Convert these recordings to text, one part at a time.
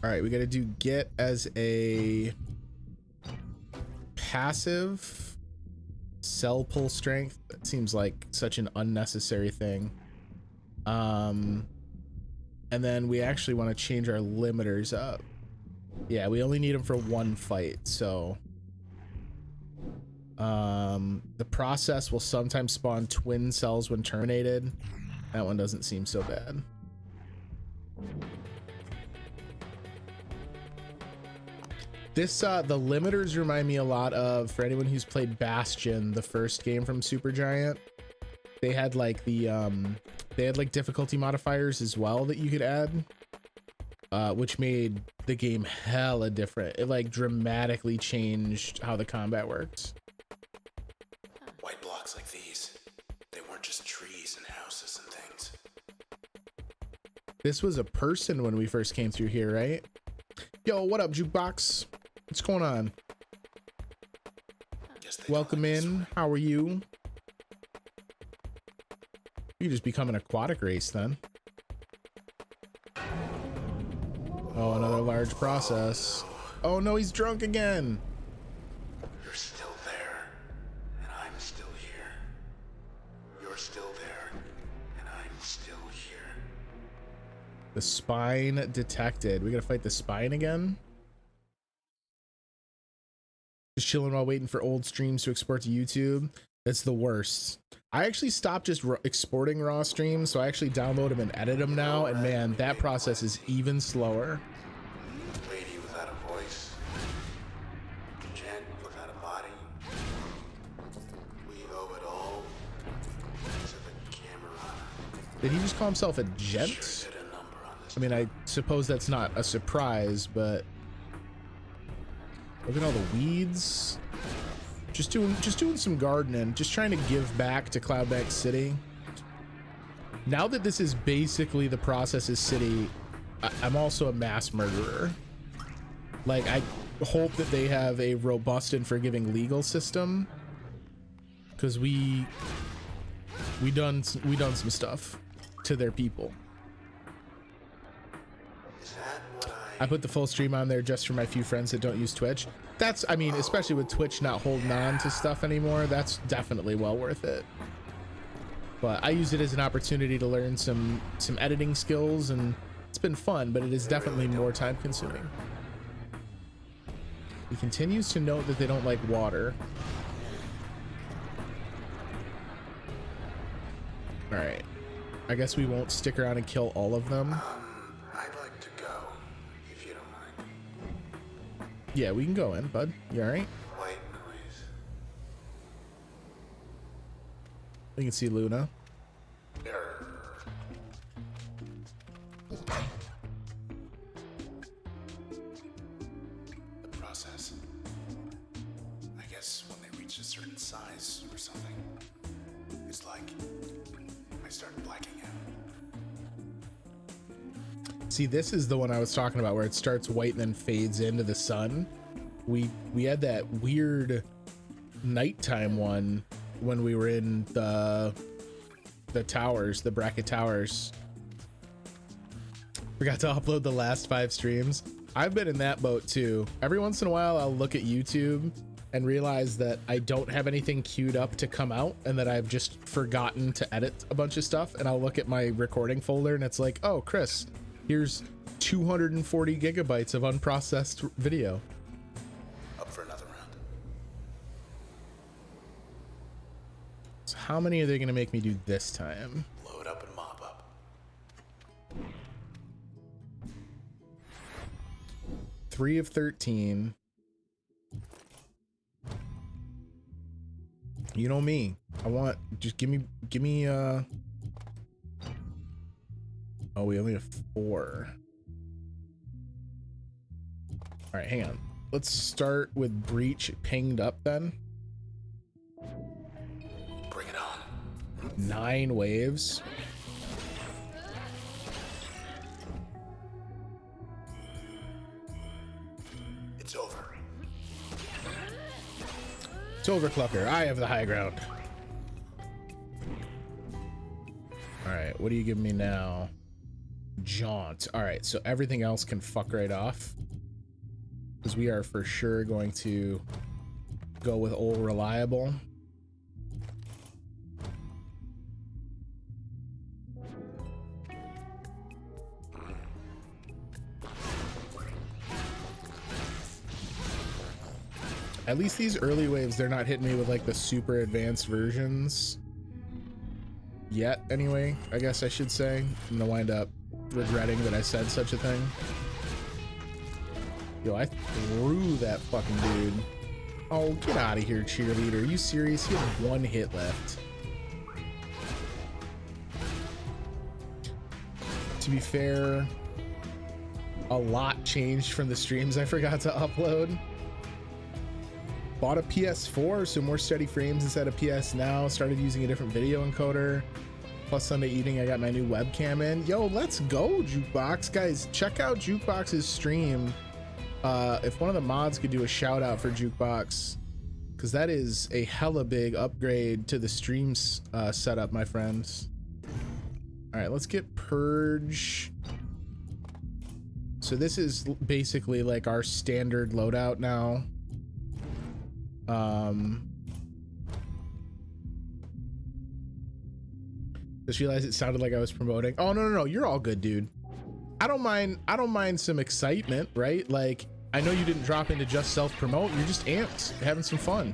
All right, we got to do get as a passive. Cell pull strength. That seems like such an unnecessary thing. And then we actually want to change our limiters up. Yeah, we only need them for one fight, so the process will sometimes spawn twin cells when terminated. That one doesn't seem so bad. This the limiters remind me a lot of, for anyone who's played Bastion, the first game from Supergiant. They had like the they had like difficulty modifiers as well that you could add, which made the game hella different. It like dramatically changed how the combat worked. White blocks like these, they weren't just trees and houses and things. This was a person when we first came through here, right? Yo, what up, Jukebox? What's going on? Welcome in. How are you? You just become an aquatic race then. Oh, another large process. Oh no, he's drunk again. You're still there, and I'm still here. You're still there, and I'm still here. The spine detected. We gotta fight the spine again. Just chilling while waiting for old streams to export to YouTube. It's the worst. I actually stopped just exporting raw streams, so I actually download them and edit them now, and man, that process is even slower. Lady without a voice, gent without a body. We owe it all to the camera. Did he just call himself a gent? I mean, I suppose that's not a surprise, but look at all the weeds. Just doing some gardening, just trying to give back to Cloudbank City. Now that this is basically the Process's city, I'm also a mass murderer. Like, I hope that they have a robust and forgiving legal system, because we done some stuff to their people. I put the full stream on there just for my few friends that don't use Twitch. That's, I mean, especially with Twitch not holding on to stuff anymore, that's definitely well worth it. But I use it as an opportunity to learn some editing skills, and it's been fun, but it is definitely more time consuming. He continues to note that they don't like water. All right, I guess we won't stick around and kill all of them. Yeah, we can go in, bud. You all right? White noise. We can see Luna. The process. I guess when they reach a certain size or something, it's like I start blacking out. See, this is the one I was talking about, where it starts white and then fades into the sun. We had that weird nighttime one when we were in the towers, the bracket towers. Forgot to upload the last 5 streams. I've been in that boat too. Every once in a while I'll look at YouTube and realize that I don't have anything queued up to come out, and that I've just forgotten to edit a bunch of stuff, and I'll look at my recording folder and it's like, oh, Chris, here's 240 gigabytes of unprocessed video. Up for another round. So how many are they going to make me do this time? Load up and mop up. 3 of 13. You know me. I want, just give me oh, we only have 4. All right, hang on. Let's start with Breach pinged up then. Bring it on. 9 waves. It's over. It's over, Clucker. I have the high ground. All right, what are you giving me now? jaunt. All right, so everything else can fuck right off, because we are for sure going to go with old reliable. At least these early waves, they're not hitting me with like the super advanced versions yet. Anyway, I guess I should say. I'm gonna wind up regretting that I said such a thing. Yo, I threw that fucking dude. Oh, get out of here, cheerleader. Are you serious? He had one hit left. To be fair, a lot changed from the streams I forgot to upload. Bought a PS4, so more steady frames instead of PS Now. Started using a different video encoder. Plus Sunday evening, I got my new webcam in. Yo, let's go, Jukebox. Guys, check out Jukebox's stream. If one of the mods could do a shout out for Jukebox, because that is a hella big upgrade to the streams setup, my friends. All right, let's get Purge. So this is basically like our standard loadout now. Just realized it sounded like I was promoting. Oh, no, you're all good, dude. I don't mind some excitement, right? Like, I know you didn't drop into just self-promote. You're just amped, having some fun.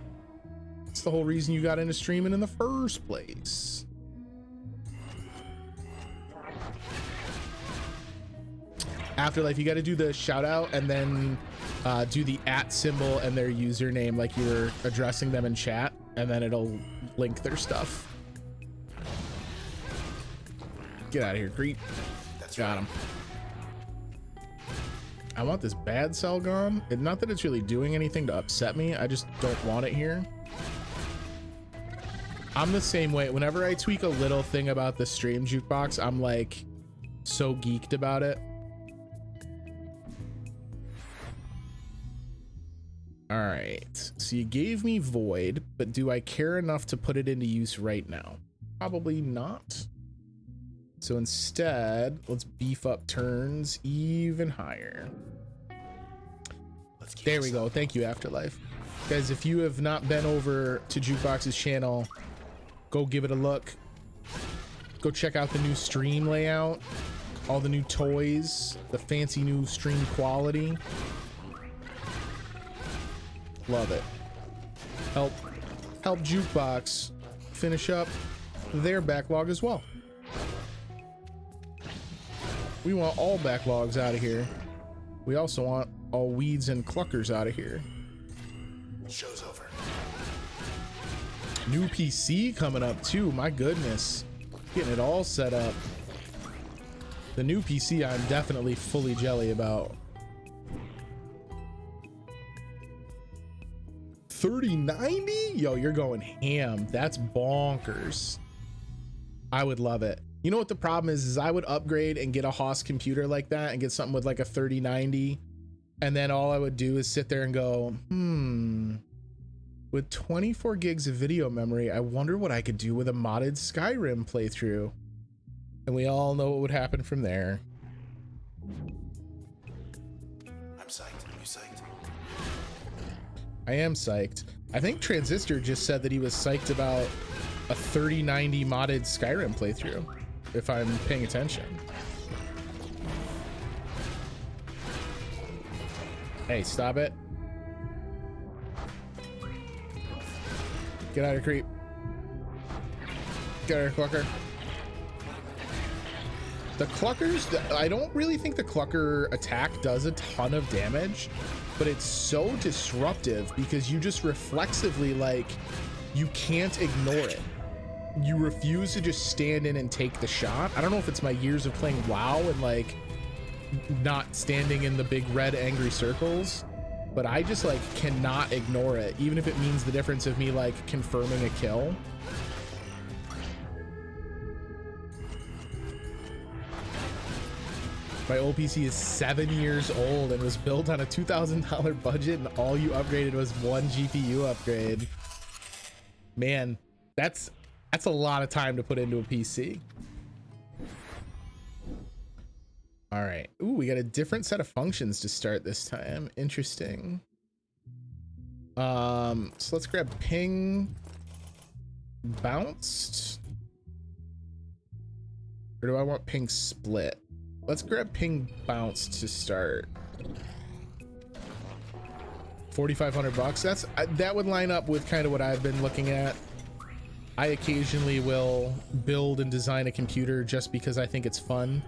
That's the whole reason you got into streaming in the first place. Afterlife, you got to do the shout out and then do the @ symbol and their username like you were addressing them in chat, and then it'll link their stuff. Get out of here, creep. Got him. I want this bad cell gone. Not that it's really doing anything to upset me. I just don't want it here. I'm the same way. Whenever I tweak a little thing about the stream, Jukebox, I'm like so geeked about it. All right, so you gave me Void, but do I care enough to put it into use right now? Probably not. So instead, let's beef up turns even higher. There we go. Thank you, Afterlife. Guys, if you have not been over to Jukebox's channel, go give it a look. Go check out the new stream layout, all the new toys, the fancy new stream quality. Love it. Help Jukebox finish up their backlog as well. We want all backlogs out of here. We also want all weeds and cluckers out of here. Show's over. New PC coming up too. My goodness. Getting it all set up. The new PC I'm definitely fully jelly about. 3090? Yo, you're going ham. That's bonkers. I would love it. You know what the problem is I would upgrade and get a Haas computer like that and get something with like a 3090. And then all I would do is sit there and go, with 24 gigs of video memory, I wonder what I could do with a modded Skyrim playthrough. And we all know what would happen from there. I'm psyched. You psyched? I am psyched. I think Transistor just said that he was psyched about a 3090 modded Skyrim playthrough, if I'm paying attention. Hey, stop it. Get out of here, creep. Get out of here, clucker. The cluckers, I don't really think the clucker attack does a ton of damage, but it's so disruptive because you just reflexively, like, you can't ignore it. You refuse to just stand in and take the shot. I don't know if it's my years of playing WoW and like not standing in the big red angry circles, but I just like cannot ignore it, even if it means the difference of me like confirming a kill. My old PC is 7 years old and was built on a $2,000 budget, and all you upgraded was one GPU upgrade. Man, that's a lot of time to put into a PC. All right. Ooh, we got a different set of functions to start this time. Interesting. So let's grab ping bounced. Or do I want ping split? Let's grab ping bounced to start. 4,500 bucks. That would line up with kind of what I've been looking at. I occasionally will build and design a computer just because I think it's fun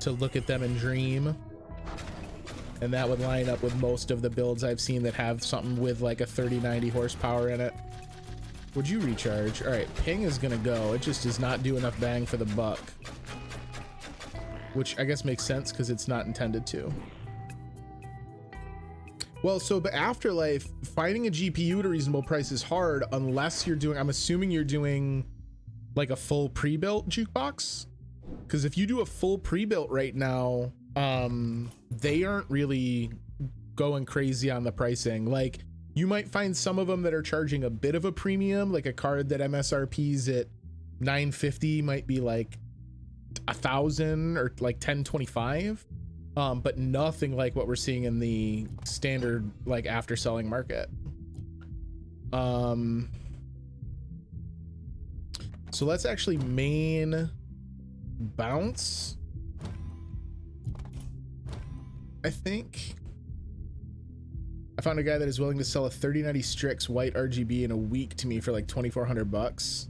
to look at them and dream. And that would line up with most of the builds I've seen that have something with like a 3090 horsepower in it. Would you recharge? All right, ping is gonna go. It just does not do enough bang for the buck, which I guess makes sense because it's not intended to. Well, so but Afterlife, finding a GPU at a reasonable price is hard unless you're doing, I'm assuming you're doing like a full pre-built jukebox. Because if you do a full pre-built right now, they aren't really going crazy on the pricing. Like you might find some of them that are charging a bit of a premium, like a card that MSRP's at $950 might be like 1,000 or like 1025. But nothing like what we're seeing in the standard like after selling market. So let's actually main bounce, I think. I found a guy that is willing to sell a 3090 Strix white RGB in a week to me for like 2,400 bucks.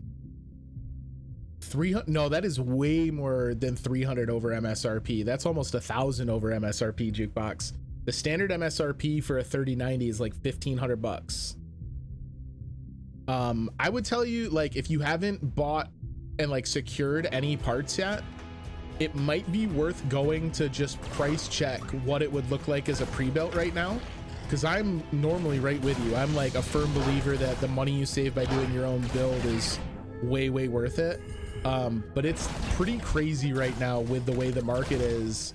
300? No, that is way more than 300 over MSRP. That's almost 1,000 over MSRP jukebox. The standard MSRP for a 3090 is like 1,500 bucks. I would tell you, like, if you haven't bought and like secured any parts yet, it might be worth going to just price check what it would look like as a pre-built right now, because I'm normally right with you. I'm like a firm believer that the money you save by doing your own build is way worth it. But it's pretty crazy right now with the way the market is,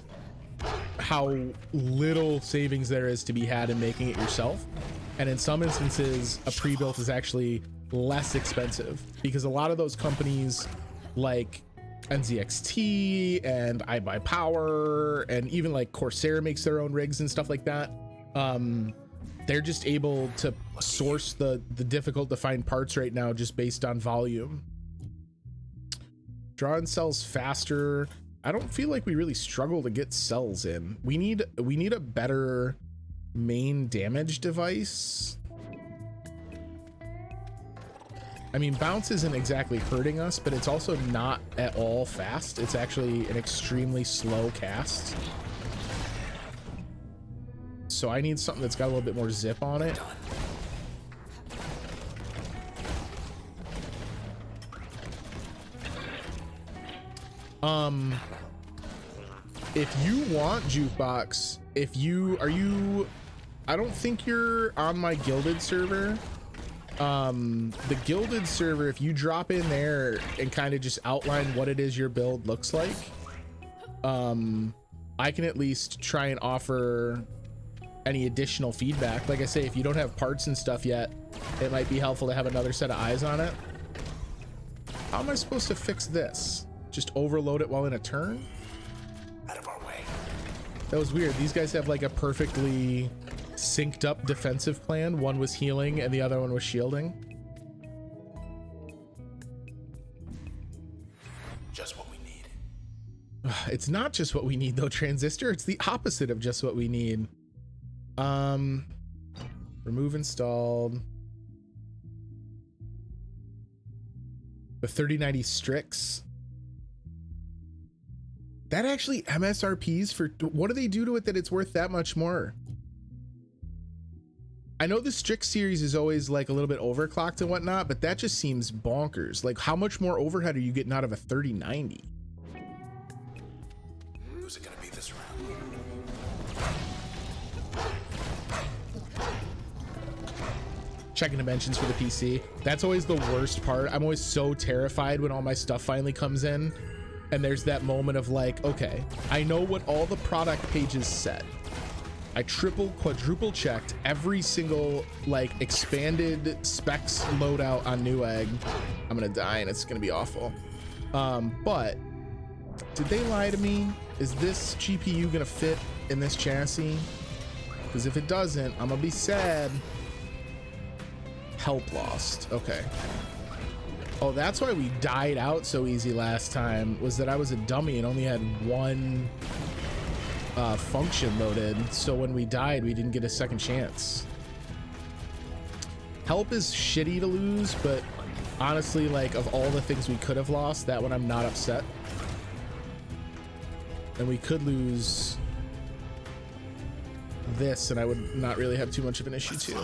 how little savings there is to be had in making it yourself. And in some instances, a pre-built is actually less expensive because a lot of those companies like NZXT and iBuyPower and even like Corsair makes their own rigs and stuff like that. They're just able to source the difficult to find parts right now just based on volume. Draw and cells faster. I don't feel like we really struggle to get cells in. We need a better main damage device. I mean, bounce isn't exactly hurting us, but it's also not at all fast. It's actually an extremely slow cast. So I need something that's got a little bit more zip on it. If you want jukebox, I don't think you're on my gilded server. The gilded server, if you drop in there and kind of just outline what it is your build looks like, I can at least try and offer any additional feedback. Like I say, if you don't have parts and stuff yet, it might be helpful to have another set of eyes on it. How am I supposed to fix this? Just overload it while in a turn? Out of our way. That was weird. These guys have like a perfectly synced up defensive plan. One was healing and the other one was shielding. Just what we need. It's not just what we need though, Transistor. It's the opposite of just what we need. Remove installed. The 3090 Strix. That actually MSRPs for, what do they do to it that it's worth that much more? I know the Strix series is always like a little bit overclocked and whatnot, but that just seems bonkers. Like, how much more overhead are you getting out of a 3090? Who's it gonna be this round? Checking dimensions for the PC. That's always the worst part. I'm always so terrified when all my stuff finally comes in and there's that moment of like, okay, I know what all the product pages said. I triple, quadruple checked every single like expanded specs loadout on Newegg. I'm gonna die and it's gonna be awful. But did they lie to me? Is this GPU gonna fit in this chassis? Because if it doesn't, I'm gonna be sad. Help lost. Okay. Oh, that's why we died out so easy last time, was that I was a dummy and only had one function loaded. So when we died, we didn't get a second chance. Help is shitty to lose, but honestly, like, of all the things we could have lost, that one I'm not upset. And we could lose this, and I would not really have too much of an issue too.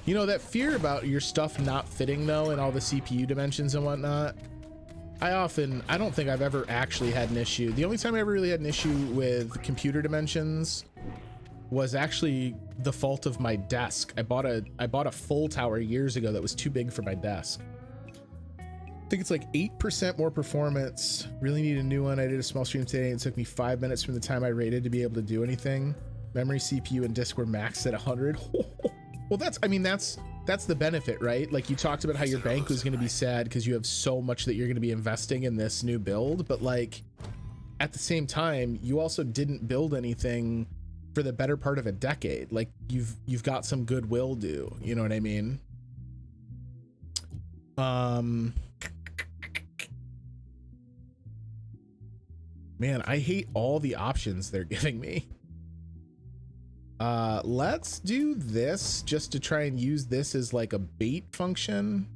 You know, that fear about your stuff not fitting though, and all the CPU dimensions and whatnot, I don't think I've ever actually had an issue. The only time I ever really had an issue with computer dimensions was actually the fault of my desk. I bought a full tower years ago that was too big for my desk. I think it's like 8% more performance. Really need a new one. I did a small stream today and it took me 5 minutes from the time I rated to be able to do anything. Memory, CPU, and disk were maxed at 100. Well, that's the benefit, right? Like, you talked about how your bank was going to be sad because you have so much that you're going to be investing in this new build, but like, at the same time, you also didn't build anything for the better part of a decade. Like, you've got some goodwill due, you know what I mean? Man, I hate all the options they're giving me. Let's do this just to try and use this as like a bait function.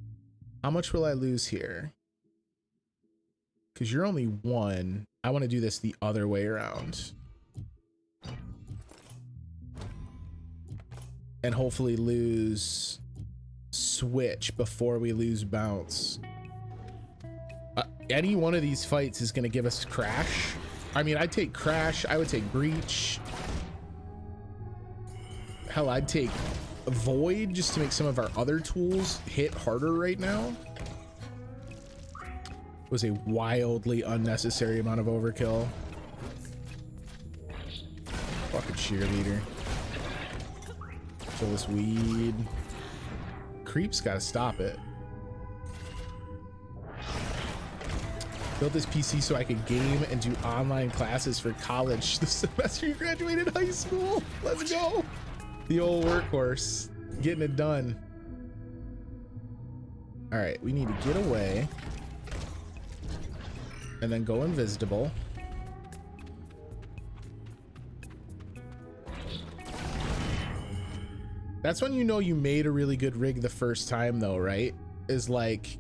How much will I lose here? Because you're only one. I want to do this the other way around. And hopefully lose switch before we lose bounce. Any one of these fights is going to give us crash. I mean, I'd take crash. I would take breach. Hell, I'd take void just to make some of our other tools hit harder right now. It was a wildly unnecessary amount of overkill. Fucking cheerleader. Kill this weed. Creep's gotta stop it. Built this PC so I could game and do online classes for college the semester you graduated high school. Let's go. The old workhorse, getting it done. All right, we need to get away and then go invisible. That's when you know you made a really good rig the first time though, right? Is like,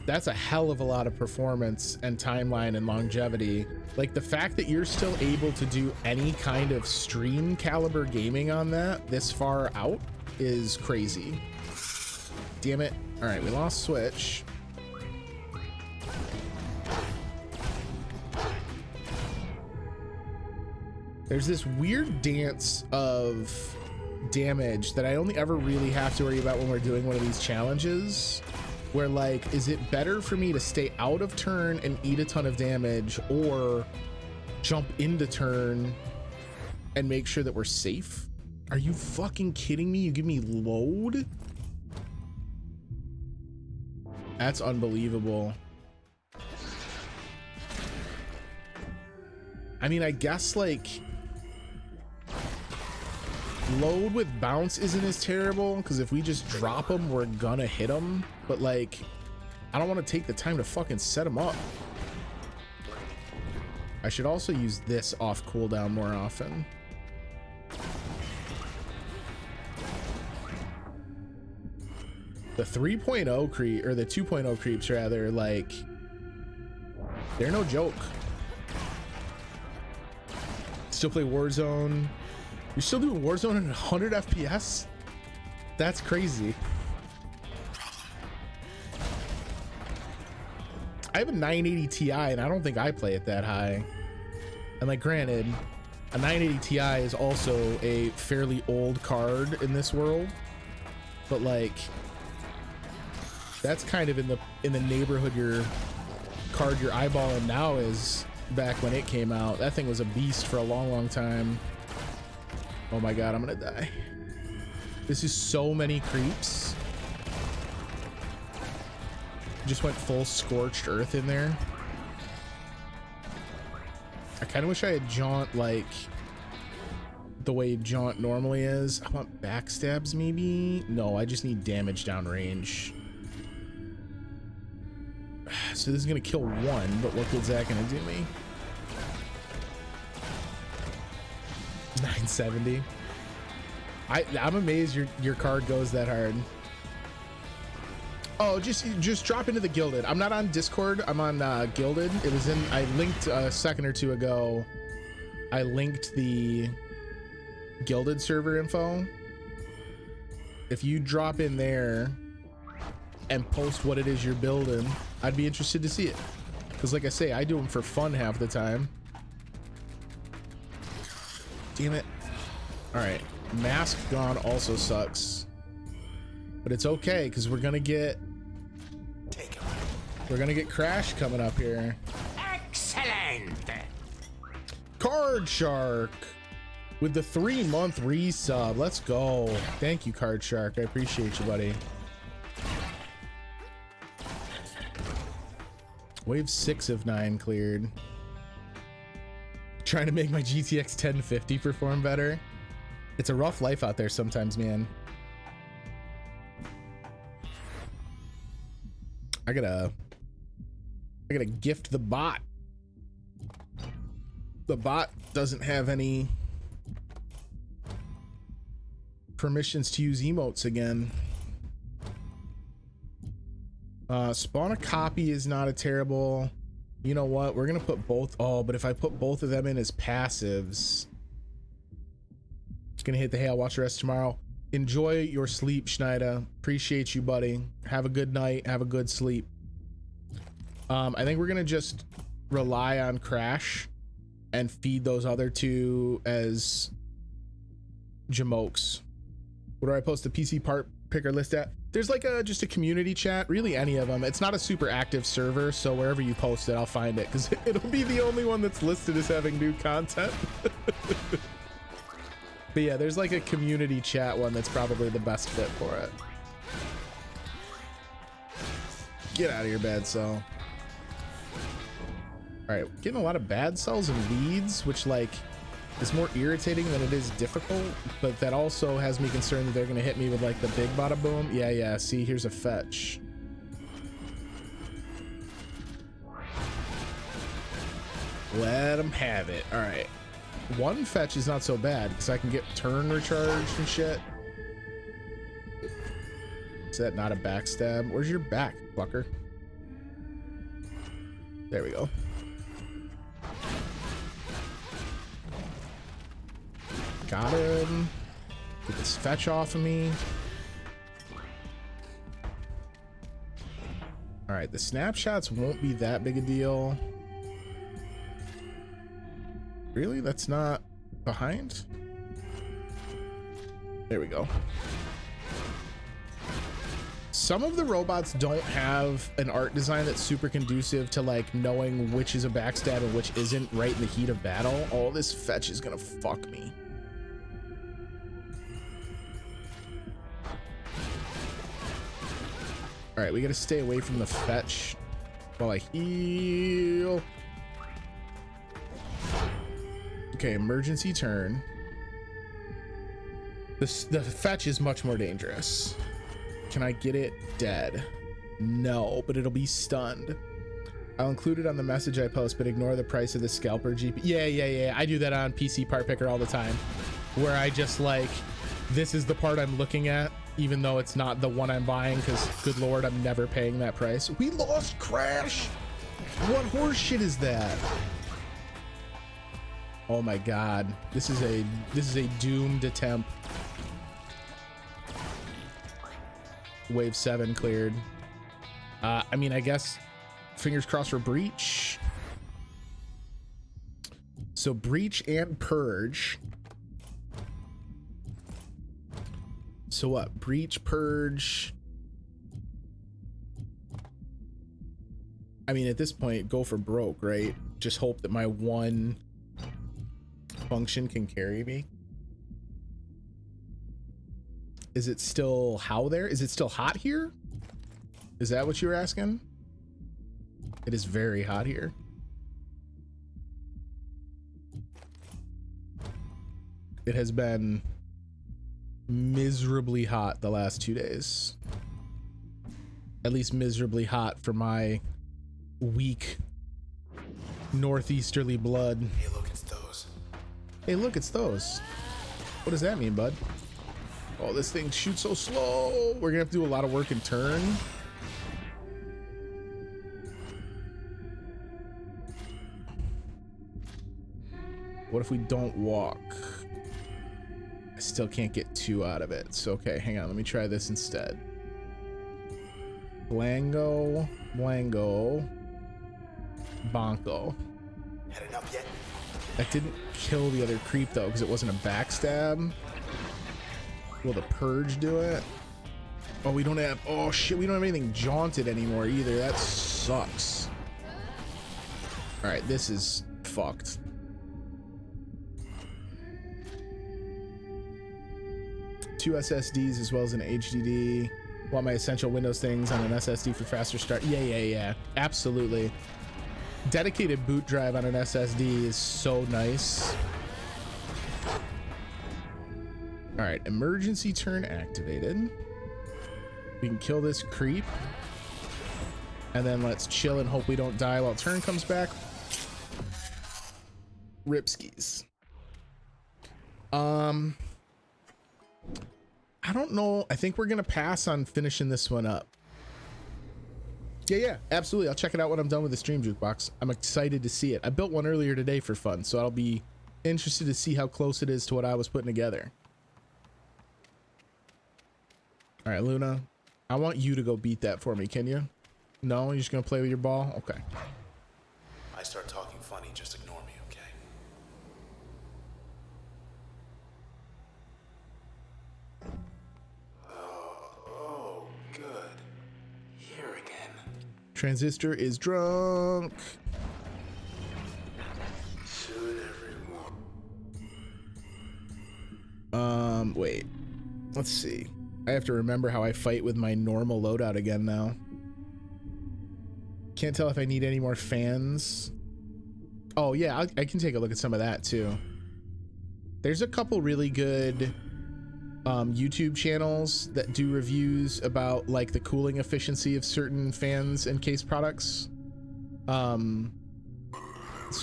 that's a hell of a lot of performance and timeline and longevity. Like, the fact that you're still able to do any kind of stream caliber gaming on that this far out is crazy. Damn it. All right, we lost switch. There's this weird dance of damage that I only ever really have to worry about when we're doing one of these challenges, where like, is it better for me to stay out of turn and eat a ton of damage, or jump into turn and make sure that we're safe? Are you fucking kidding me? You give me load? That's unbelievable. I mean, I guess like load with bounce isn't as terrible, because if we just drop them, we're gonna hit them. But like, I don't want to take the time to fucking set them up. I should also use this off cooldown more often. The 3.0 creep, or the 2.0 creeps rather, like, they're no joke. Still play Warzone. You're still doing Warzone at 100 FPS? That's crazy. I have a 980 Ti and I don't think I play it that high. And like, granted, a 980 Ti is also a fairly old card in this world, but like, that's kind of in the neighborhood your card you're eyeballing now is back when it came out. That thing was a beast for a long time. Oh my god, I'm gonna die. This is so many creeps. Just went full scorched earth in there. I kind of wish I had jaunt like the way jaunt normally is. I want backstabs maybe. No, I just need damage downrange. So this is gonna kill one, but what good's that gonna do me? 970. I'm amazed your card goes that hard. Oh, just drop into the Gilded. I'm not on Discord. I'm on Gilded. It was in. I linked a second or two ago. I linked the Gilded server info. If you drop in there and post what it is you're building, I'd be interested to see it. Because like I say, I do them for fun half the time. Damn it. All right. Mask gone also sucks. But it's okay because we're going to get Crash coming up here. Excellent. Card Shark with the 3-month resub. Let's go. Thank you, Card Shark. I appreciate you, buddy. Wave 6 of 9 cleared. Trying to make my GTX 1050 perform better. It's a rough life out there sometimes, man. I gotta gift the bot. The bot doesn't have any permissions to use emotes again. Spawn a copy is not a terrible. You know what? We're gonna put both. Oh, but if I put both of them in as passives, it's gonna hit the hay. I'll watch the rest tomorrow. Enjoy your sleep, Schneider. Appreciate you, buddy. Have a good night. Have a good sleep. I think we're gonna just rely on Crash and feed those other two as Jamokes. Where do I post the PC part picker list at? There's like just a community chat, really any of them. It's not a super active server, so wherever you post it, I'll find it because it'll be the only one that's listed as having new content. But yeah, there's like a community chat one that's probably the best fit for it. Get out of here, bad cell. All right, getting a lot of bad cells and leads, which like is more irritating than it is difficult, but that also has me concerned that they're gonna hit me with like the big bada boom. Yeah, see, here's a fetch. Let them have it. All right, one fetch is not so bad because I can get turn recharged and shit. Is that not a backstab? Where's your back, fucker? There we go. Got him. Get this fetch off of me. All right, the snapshots won't be that big a deal. Really? That's not behind? There we go. Some of the robots don't have an art design that's super conducive to like knowing which is a backstab and which isn't right in the heat of battle. All this fetch is gonna fuck me. All right, we gotta stay away from the fetch while I heal. Okay, emergency turn. The fetch is much more dangerous. Can I get it dead? No, but it'll be stunned. I'll include it on the message I post, but ignore the price of the scalper GP. Yeah. I do that on PC part picker all the time, where I just like, this is the part I'm looking at, even though it's not the one I'm buying, because good Lord, I'm never paying that price. We lost Crash. What horse shit is that? Oh my God. This is a doomed attempt. Wave 7 cleared. I mean, I guess fingers crossed for breach. So breach and purge. So what? Breach, purge. I mean, at this point, go for broke, right? Just hope that my one function can carry me. Is it still how there? Is it still hot here? Is that what you were asking? It is very hot here. It has been miserably hot the last 2 days. At least miserably hot for my weak northeasterly blood. Hey, look, it's those. Hey, look, it's those. What does that mean, bud? Oh, this thing shoots so slow. We're gonna have to do a lot of work in turn. What if we don't walk? I still can't get 2 out of it. So, okay, hang on. Let me try this instead. Blango, Blango, Bonko. Heading up yet? That didn't kill the other creep, though, because it wasn't a backstab. Will the purge do it? Oh, we don't have... Oh, shit. We don't have anything jaunted anymore, either. That sucks. All right, this is fucked. Two SSDs as well as an HDD. Want my essential Windows things on an SSD for faster start. Yeah. Absolutely. Dedicated boot drive on an SSD is so nice. All right, emergency turn activated. We can kill this creep. And then let's chill and hope we don't die while turn comes back. Ripskis. I don't know. I think we're gonna pass on finishing this one up. Yeah, absolutely. I'll check it out when I'm done with the stream jukebox. I'm excited to see it. I built one earlier today for fun, so I'll be interested to see how close it is to what I was putting together. All right, Luna, I want you to go beat that for me. Can you? No, you're just gonna play with your ball? Okay. I start talking funny, just ignore me, okay? Oh, good. Here again. Transistor is drunk. Soon everyone. Wait. Let's see. I have to remember how I fight with my normal loadout again now. Can't tell if I need any more fans. Oh yeah, I can take a look at some of that too. There's a couple really good YouTube channels that do reviews about like the cooling efficiency of certain fans and case products. So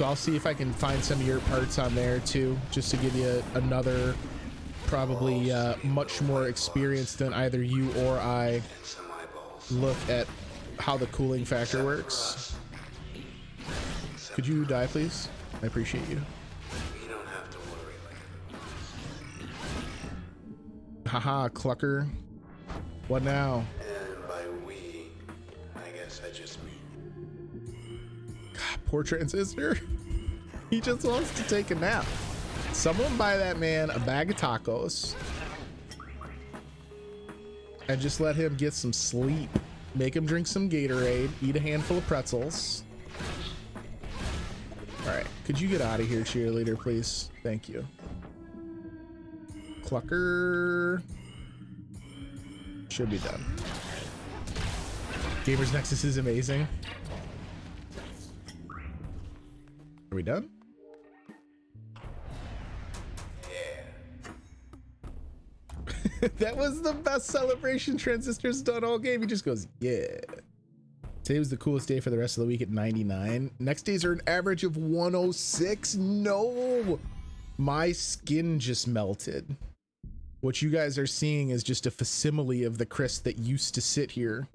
I'll see if I can find some of your parts on there too, just to give you another probably much more experienced than either you or I look at how the cooling factor works. Could you die, please? I appreciate you. You don't have to worry like Haha, Clucker. What now? And by we, I guess I just mean. God, poor Transistor. He just wants to take a nap. Someone buy that man a bag of tacos and just let him get some sleep. Make him drink some Gatorade, eat a handful of pretzels. All right, could you get out of here, cheerleader, please? Thank you. Clucker. Should be done. Gamers Nexus is amazing. Are we done? That was the best celebration Transistor's done all game. He just goes, yeah. Today was the coolest day for the rest of the week at 99. Next days are an average of 106. No, my skin just melted. What you guys are seeing is just a facsimile of the Chris that used to sit here.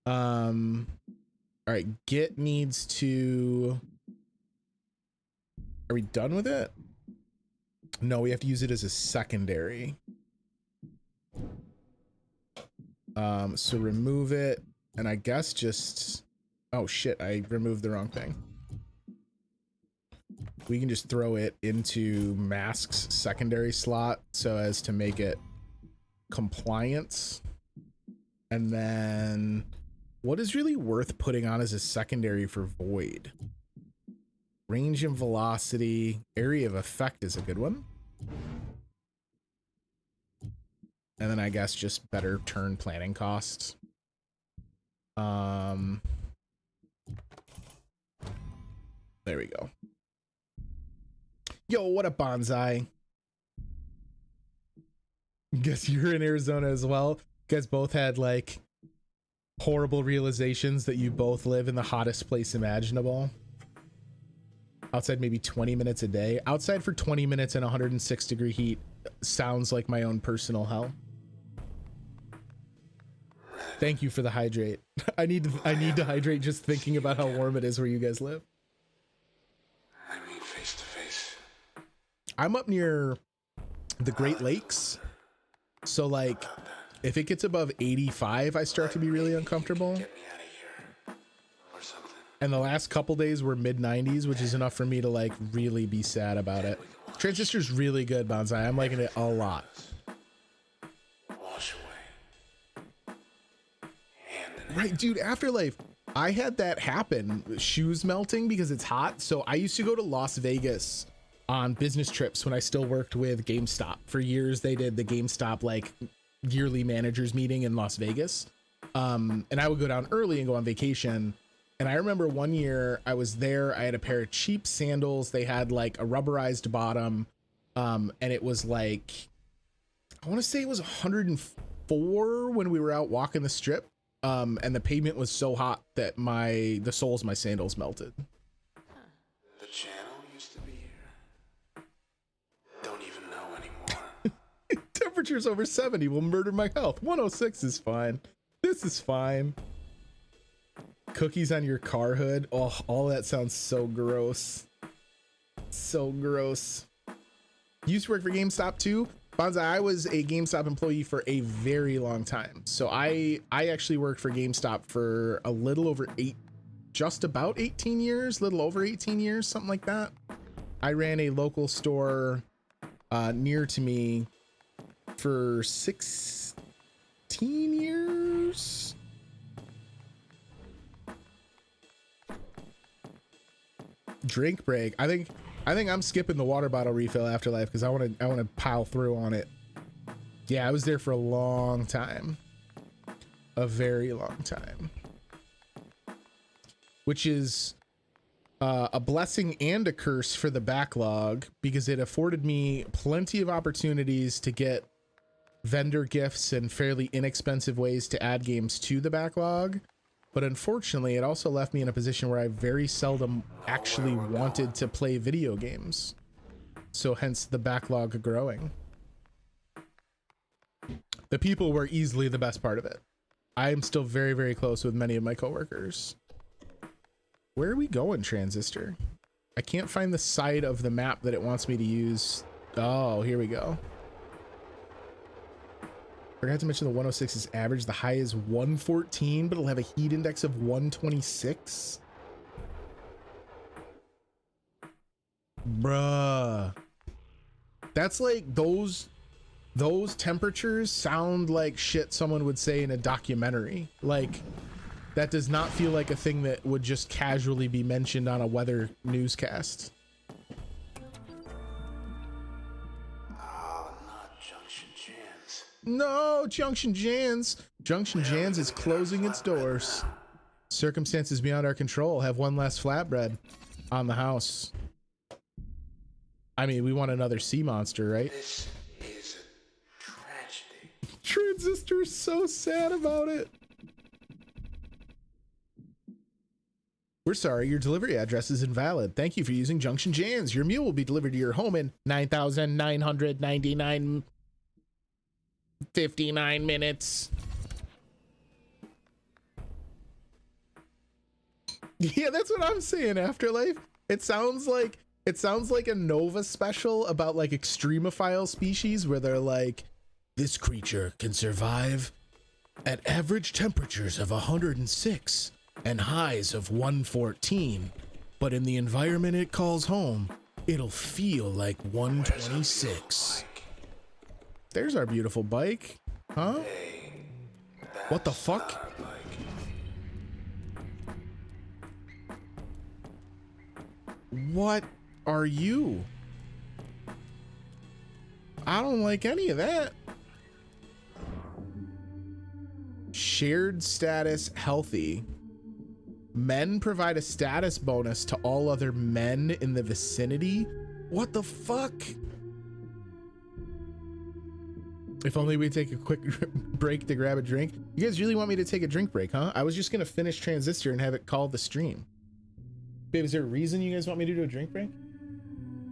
All right, Git needs to... Are we done with it? No, we have to use it as a secondary. So remove it, and I guess just... Oh shit, I removed the wrong thing. We can just throw it into Mask's secondary slot so as to make it compliance. And then what is really worth putting on as a secondary for Void? Range and velocity. Area of effect is a good one. And then I guess just better turn planning costs. There we go. Yo, what up, Bonsai? Guess you're in Arizona as well. You guys both had like horrible realizations that you both live in the hottest place imaginable. Outside maybe 20 minutes a day. Outside for 20 minutes in 106-degree heat sounds like my own personal hell. Thank you for the hydrate. I need to hydrate just thinking about how warm it is where you guys live. I mean, face to face. I'm up near the Great Lakes. So like if it gets above 85, I start to be really uncomfortable. Get me out of here. Or something. And the last couple days were mid 90s, which is enough for me to like really be sad about it. Transistor's really good, Bonsai. I'm liking it a lot. Wash away. Hand in Right, dude, Afterlife, I had that happen. Shoes melting because it's hot. So I used to go to Las Vegas on business trips when I still worked with GameStop. For years, they did the GameStop like yearly managers meeting in Las Vegas. And I would go down early and go on vacation. And I remember one year I was there, I had a pair of cheap sandals. They had like a rubberized bottom. And it was like, I want to say it was 104 when we were out walking the strip. And the pavement was so hot that the soles of my sandals melted. The channel used to be here. Don't even know anymore. Temperatures over 70 will murder my health. 106 is fine. This is fine. Cookies on your car hood. Oh, all that sounds so gross. So gross. You used to work for GameStop too? Bonza, I was a GameStop employee for a very long time. So I actually worked for GameStop for a little over just about 18 years, little over 18 years, something like that. I ran a local store near to me for 16 years. Drink break. I think I'm skipping the water bottle refill Afterlife because I want to pile through on it. Yeah, I was there for a long time. A very long time. Which is a blessing and a curse for the backlog because it afforded me plenty of opportunities to get vendor gifts and fairly inexpensive ways to add games to the backlog. But unfortunately, it also left me in a position where I very seldom actually wanted to play video games. So hence the backlog growing. The people were easily the best part of it. I am still very, very close with many of my coworkers. Where are we going, Transistor? I can't find the side of the map that it wants me to use. Oh, here we go. Forgot to mention the 106 is average. The high is 114, but it'll have a heat index of 126. Bruh. That's like those temperatures sound like shit someone would say in a documentary. Like that does not feel like a thing that would just casually be mentioned on a weather newscast. No, Junction Jans. Junction Jans is closing its doors. Circumstances beyond our control have one less flatbread on the house. I mean, we want another sea monster, right? This is a tragedy. Transistor's so sad about it. We're sorry, your delivery address is invalid. Thank you for using Junction Jans. Your meal will be delivered to your home in 9,999.59 minutes. Yeah, that's what I'm saying, Afterlife. It sounds like a Nova special about like extremophile species where they're like, this creature can survive at average temperatures of 106 and highs of 114, but in the environment it calls home, it'll feel like 126. There's our beautiful bike. Huh? Hey, What the fuck? our bike. What are you? I don't like any of that. Shared status healthy. Men provide a status bonus to all other men in the vicinity. What the fuck? If only we take a quick break to grab a drink. You guys really want me to take a drink break, huh? I was just gonna finish Transistor and have it call the stream. Babe, is there a reason you guys want me to do a drink break?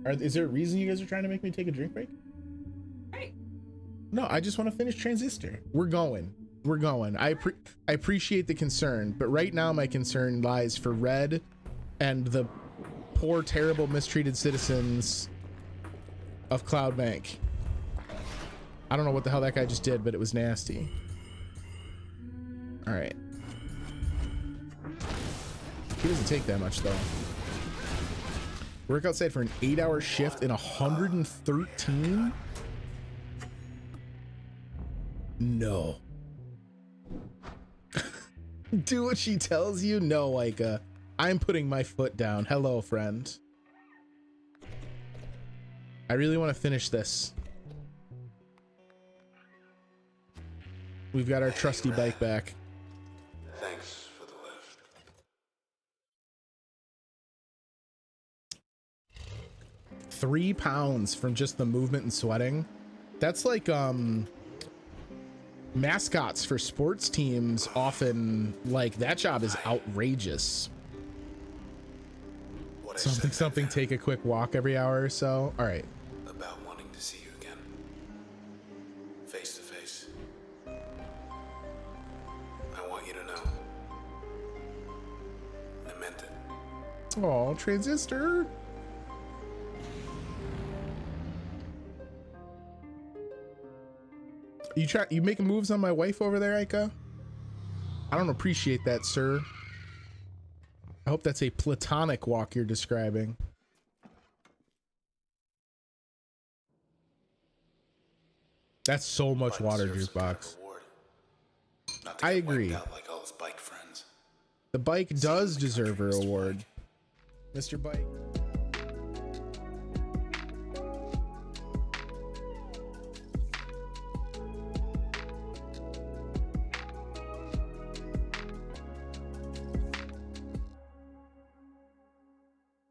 Or is there a reason you guys are trying to make me take a drink break? Right. No, I just want to finish Transistor. We're going. I appreciate the concern, but right now my concern lies for Red and the poor, terrible, mistreated citizens of Cloud Bank. I don't know what the hell that guy just did, but it was nasty. All right. He doesn't take that much though. Work outside for an 8-hour shift in 113? No. Do what she tells you? No, Ica. I'm putting my foot down. Hello, friend. I really want to finish this. We've got our trusty bike back. Thanks for the lift. 3 pounds from just the movement and sweating. That's like mascots for sports teams often, like, that job is outrageous. Something take a quick walk every hour or so. All right. About wanting to see you again. Face to face. I want you to know. I meant it. Oh, Transistor. You making moves on my wife over there, Ica? I don't appreciate that, sir. I hope that's a platonic walk you're describing. That's so much water, Jukebox. I agree. Like all his bike friends. The bike does deserve her award. Mr. Bike.